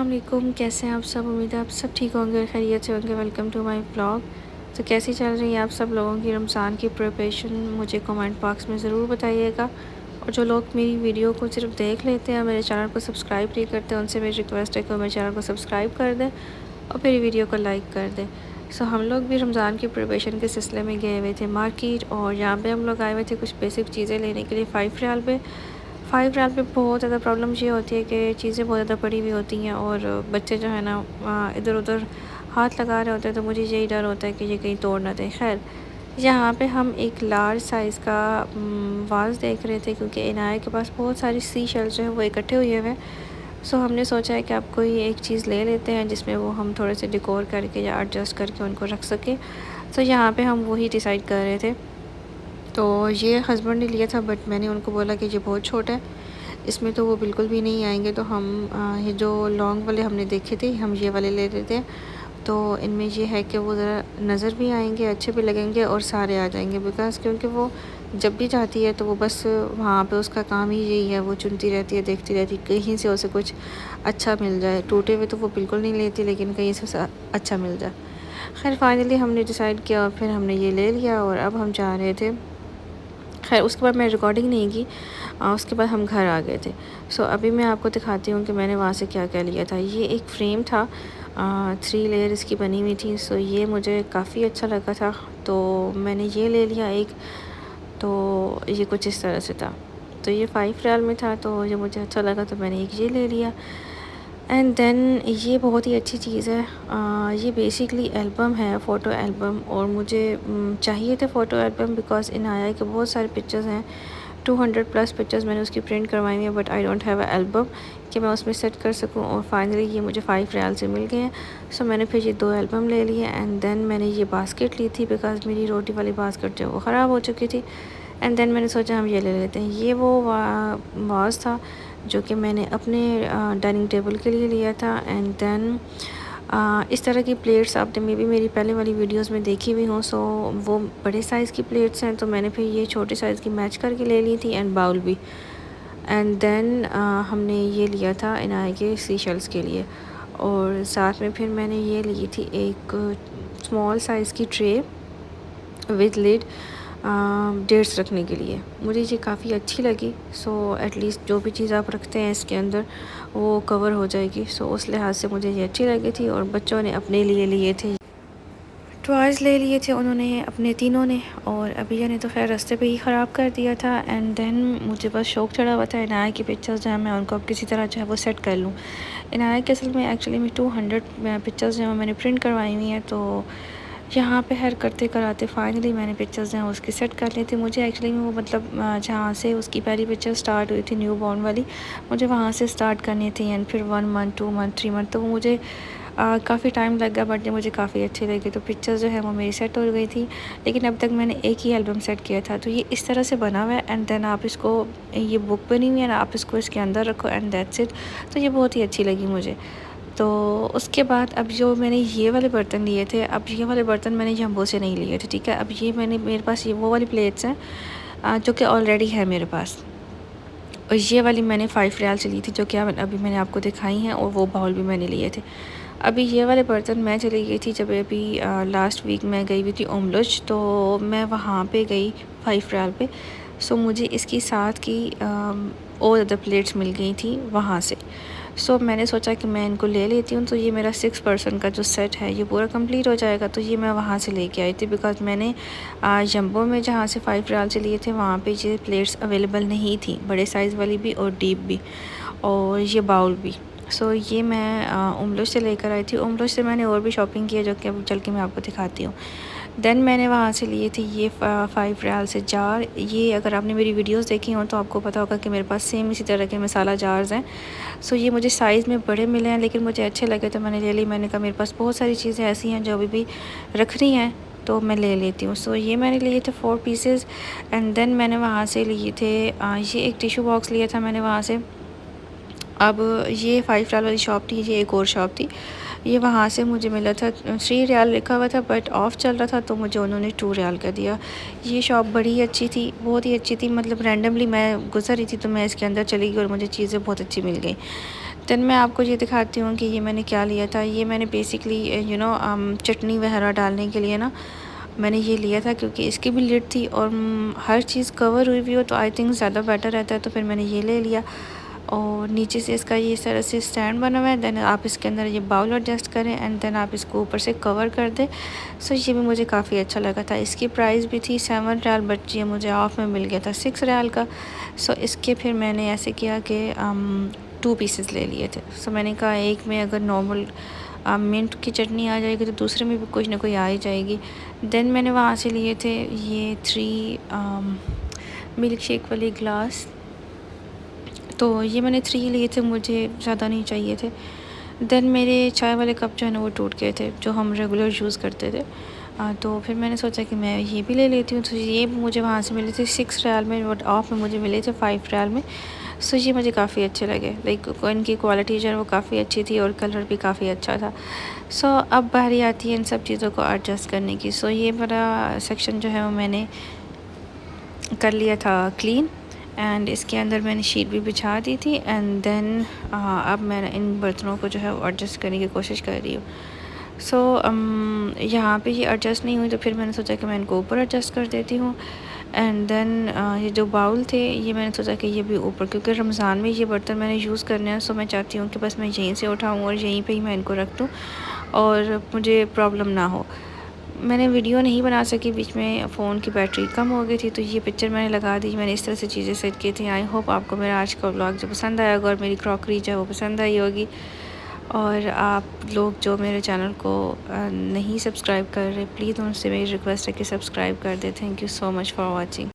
अस्सलाम वालेकुम, कैसे हैं आप सब। उम्मीद है आप सब ठीक होंगे और खैरियत से होंगे। Welcome to my vlog. तो कैसी चल रही है आप सब लोगों की रमज़ान की प्रिपरेशन, मुझे कमेंट बॉक्स में ज़रूर बताइएगा। और जो लोग मेरी वीडियो को सिर्फ देख लेते हैं, मेरे चैनल को सब्सक्राइब नहीं करते, उनसे मेरी रिक्वेस्ट है कि वो मेरे चैनल को सब्सक्राइब कर दें और मेरी वीडियो को लाइक कर दें। सो हम लोग भी रमज़ान की प्रिपरेशन के सिलसिले में गए हुए थे मार्केट, और यहाँ पर हम लोग आए हुए थे कुछ बेसिक चीज़ें लेने के लिए 5 रियाल पे। 5 रियाल पे बहुत ज़्यादा प्रॉब्लम ये होती है कि चीज़ें बहुत ज़्यादा पड़ी हुई होती हैं और बच्चे जो है ना इधर उधर हाथ लगा रहे होते हैं, तो मुझे यही डर होता है कि ये कहीं तोड़ ना दें। खैर, यहाँ पे हम एक लार्ज साइज़ का वाज़ देख रहे थे, क्योंकि इनाया के पास बहुत सारी सी शेल्स जो हैं वो इकट्ठे हुए हैं। सो हमने सोचा है कि आप कोई एक चीज़ ले लेते हैं जिसमें वो हम थोड़े से डेकोर करके या एडजस्ट करके उनको रख सकें। तो यहाँ पे हम वही डिसाइड कर रहे थे। तो ये हस्बैंड ने लिया था, बट मैंने उनको बोला कि ये बहुत छोटा है, इसमें तो वो बिल्कुल भी नहीं आएंगे। तो हम ये जो लॉन्ग वाले हमने देखे थे, हम ये वाले ले लेते हैं। तो इनमें ये है कि वो ज़रा नज़र भी आएंगे, अच्छे भी लगेंगे और सारे आ जाएंगे। बिकॉज़ क्योंकि वो जब भी जाती है तो वो बस वहाँ पे उसका काम ही यही है, वो चुनती रहती है, देखती रहती है, कहीं से उसे कुछ अच्छा मिल जाए। टूटे हुए तो वो बिल्कुल नहीं लेती, लेकिन कहीं से उसे अच्छा मिल जाए। खैर फाइनली हमने डिसाइड किया और फिर हमने ये ले लिया और अब हम जा रहे थे। खैर उसके बाद मैं रिकॉर्डिंग नहीं की, उसके बाद हम घर आ गए थे। सो अभी मैं आपको दिखाती हूँ कि मैंने वहाँ से क्या क्या लिया था। ये एक फ्रेम था, 3 लेयर इसकी बनी हुई थी। सो ये मुझे काफ़ी अच्छा लगा था, तो मैंने ये ले लिया एक। तो ये कुछ इस तरह से था, तो ये 5 रियाल में था, तो ये मुझे अच्छा लगा तो मैंने एक ये ले लिया। एंड देन ये बहुत ही अच्छी चीज़ है। ये बेसिकली एल्बम है, फ़ोटो एल्बम, और मुझे चाहिए थे फ़ोटो एल्बम बिकॉज़ इनाया के बहुत सारे पिक्चर्स हैं, 200 प्लस पिक्चर्स मैंने उसकी प्रिंट करवाई हुई है, but I don't have a album कि मैं उसमें सेट कर सकूं। और फाइनली ये मुझे 5 रियाल से मिल गए हैं। सो मैंने फिर ये 2 एल्बम ले लिए। एंड देन मैंने ये बास्केट ली थी बिकॉज़ मेरी रोटी वाली बास्केट जो वो ख़राब हो चुकी थी। एंड देन मैंने सोचा हम ये ले लेते हैं। ये वो वाज़ था जो कि मैंने अपने डाइनिंग टेबल के लिए लिया था। एंड देन इस तरह की प्लेट्स आपने मे बी मेरी पहले वाली वीडियोस में देखी हुई हों। सो वो बड़े साइज़ की प्लेट्स हैं, तो मैंने फिर ये छोटे साइज़ की मैच करके ले ली थी, एंड बाउल भी। एंड देन हमने ये लिया था इनाया के सी शेल्स के लिए, और साथ में फिर मैंने ये ली थी एक स्मॉल साइज़ की ट्रे विद लिड, डेट्स रखने के लिए। मुझे ये काफ़ी अच्छी लगी। सो एटलीस्ट जो भी चीज़ आप रखते हैं इसके अंदर वो कवर हो जाएगी। सो उस लिहाज से मुझे ये अच्छी लगी थी। और बच्चों ने अपने लिए लिए थे, टॉयज़ ले लिए थे उन्होंने अपने तीनों ने, और अभी ने तो खैर रास्ते पे ही ख़राब कर दिया था। एंड देन मुझे बस शौक़ चढ़ा हुआ था इनाया की पिक्चर्स जो है मैं उनको अब किसी तरह जो है वो सेट कर लूँ। इनाया के असल में एक्चुअली में 200 पिक्चर्स जो है मैंने प्रिंट करवाई हुई हैं। तो यहाँ पे हर करते कराते फाइनली मैंने पिक्चर्स जो हैं उसकी सेट कर ली थी। मुझे एक्चुअली में वो मतलब जहाँ से उसकी पहली पिक्चर स्टार्ट हुई थी न्यू बॉर्न वाली, मुझे वहाँ से स्टार्ट करनी थी। एंड फिर 1 मंथ 2 मंथ 3 मंथ, तो वो मुझे काफ़ी टाइम लग गया, बट ये मुझे काफ़ी अच्छी लगी। तो पिक्चर्स जो है वो मेरी सेट हो गई थी, लेकिन अब तक मैंने एक ही एल्बम सेट किया था। तो ये इस तरह से बना हुआ है। एंड देन आप इसको, ये बुक बनी हुई है ना, आप इसको इसके अंदर रखो एंड दैट्स इट। तो ये बहुत ही अच्छी लगी मुझे। तो उसके बाद अब जो मैंने ये वाले बर्तन लिए थे, अब ये वाले बर्तन मैंने जंबो से नहीं लिए थे, ठीक है। अब ये मैंने, मेरे पास ये वो वाली प्लेट्स हैं जो कि ऑलरेडी है मेरे पास, और ये वाली मैंने 5 रियाल से ली थी, जो कि अभी मैंने आपको दिखाई हैं, और वो बाउल भी मैंने लिए थे। अभी ये वाले बर्तन मैं चली गई थी जब अभी लास्ट वीक मैं गई हुई थी ओमलुश, तो मैं वहाँ पे गई 5 रियाल पे। सो मुझे इसकी साथ की और ज़्यादा प्लेट्स मिल गई थी वहाँ से। सो मैंने सोचा कि मैं इनको ले लेती हूँ, तो ये मेरा 6 पर्सन का जो सेट है ये पूरा कंप्लीट हो जाएगा। तो ये मैं वहाँ से लेके आई थी बिकॉज़ मैंने जंबो में जहाँ से 5 रियाल से लिए थे वहाँ पे ये प्लेट्स अवेलेबल नहीं थी, बड़े साइज़ वाली भी और डीप भी, और ये बाउल भी। सो ये मैं उमलोश से लेकर आई थी। उमलोश से मैंने और भी शॉपिंग की है, जो कि अब चल के मैं आपको दिखाती हूँ। देन मैंने वहाँ से लिए थे ये 5 रियाल से जार। ये अगर आपने मेरी वीडियोस देखी हों तो आपको पता होगा कि मेरे पास सेम इसी तरह के मसाला जार्स हैं। सो ये मुझे साइज़ में बड़े मिले हैं, लेकिन मुझे अच्छे लगे तो मैंने ले ली। मैंने कहा मेरे पास बहुत सारी चीज़ें ऐसी हैं जो अभी भी रखनी हैं, तो मैं ले लेती हूँ। सो ये मैंने लिए थे 4 पीसेस। एंड देन मैंने वहाँ से लिए थे ये एक टिशू बॉक्स लिया था मैंने वहाँ से। अब ये 5 रियाल वाली शॉप थी, ये एक और शॉप थी, ये वहाँ से मुझे मिला था। 3 रियाल लिखा हुआ था, बट ऑफ़ चल रहा था तो मुझे उन्होंने 2 रियाल का दिया। ये शॉप बड़ी अच्छी थी, बहुत ही अच्छी थी। मतलब रैंडमली मैं गुज़र रही थी तो मैं इसके अंदर चली गई और मुझे चीज़ें बहुत अच्छी मिल गई। देन मैं आपको ये दिखाती हूँ कि ये मैंने क्या लिया था। ये मैंने बेसिकली चटनी वगैरह डालने के लिए ना मैंने ये लिया था, क्योंकि इसकी भी लिड थी और हर चीज़ कवर हुई हुई हो तो आई थिंक ज़्यादा बेटर रहता है, तो फिर मैंने ये ले लिया। और नीचे से इसका ये इस तरह से स्टैंड बना हुआ है। देन आप इसके अंदर ये बाउल एडजस्ट करें एंड देन आप इसको ऊपर से कवर कर दें। सो ये भी मुझे काफ़ी अच्छा लगा था। इसकी प्राइस भी थी 7 रियाल, बट ये मुझे ऑफ़ में मिल गया था 6 रियाल का। सो इसके फिर मैंने ऐसे किया कि 2 पीसेस ले लिए थे। सो मैंने कहा एक में अगर नॉर्मल मिंट की चटनी आ जाएगी तो दूसरे में भी कुछ ना कोई आ ही जाएगी। देन मैंने वहाँ से लिए थे ये 3 मिल्क शेक वाले ग्लास। तो ये मैंने 3 लिए थे, मुझे ज़्यादा नहीं चाहिए थे। देन मेरे चाय वाले कप जो है ना वो टूट गए थे, जो हम रेगुलर यूज़ करते थे। तो फिर मैंने सोचा कि मैं ये भी ले लेती हूँ। तो ये मुझे वहाँ से मिले थे 6 रियाल में, बट ऑफ़ में मुझे मिले थे 5 रियाल में। सो ये मुझे काफ़ी अच्छे लगे। लाइक इनकी क्वालिटी जो है वो काफ़ी अच्छी थी और कलर भी काफ़ी अच्छा था। सो अब बारी आती है इन सब चीज़ों को एडजस्ट करने की। सो ये मेरा सेक्शन जो है वो मैंने कर लिया था क्लीन, एंड इसके अंदर मैंने शीट भी बिछा दी थी। एंड देन अब मैं इन बर्तनों को जो है वो एडजस्ट करने की कोशिश कर रही हूँ। सो यहाँ पे ये एडजस्ट नहीं हुई तो फिर मैंने सोचा कि मैं इनको ऊपर एडजस्ट कर देती हूँ। एंड देन ये जो बाउल थे ये मैंने सोचा कि ये भी ऊपर, क्योंकि रमज़ान में ये बर्तन मैंने यूज़ करने हैं। सो मैं चाहती हूँ कि बस मैं यहीं से उठाऊँ और यहीं पे ही मैं इनको रख दूँ और मुझे प्रॉब्लम ना हो। मैंने वीडियो नहीं बना सकी, बीच में फ़ोन की बैटरी कम हो गई थी, तो ये पिक्चर मैंने लगा दी। मैंने इस तरह से चीज़ें सेट की थी। आई होप आपको मेरा आज का व्लॉग जो पसंद आया होगा और मेरी क्रॉकरी जो है वो पसंद आई होगी। और आप लोग जो मेरे चैनल को नहीं सब्सक्राइब कर रहे, प्लीज़ उनसे मेरी रिक्वेस्ट है कि सब्सक्राइब कर दें। Thank you so much for watching.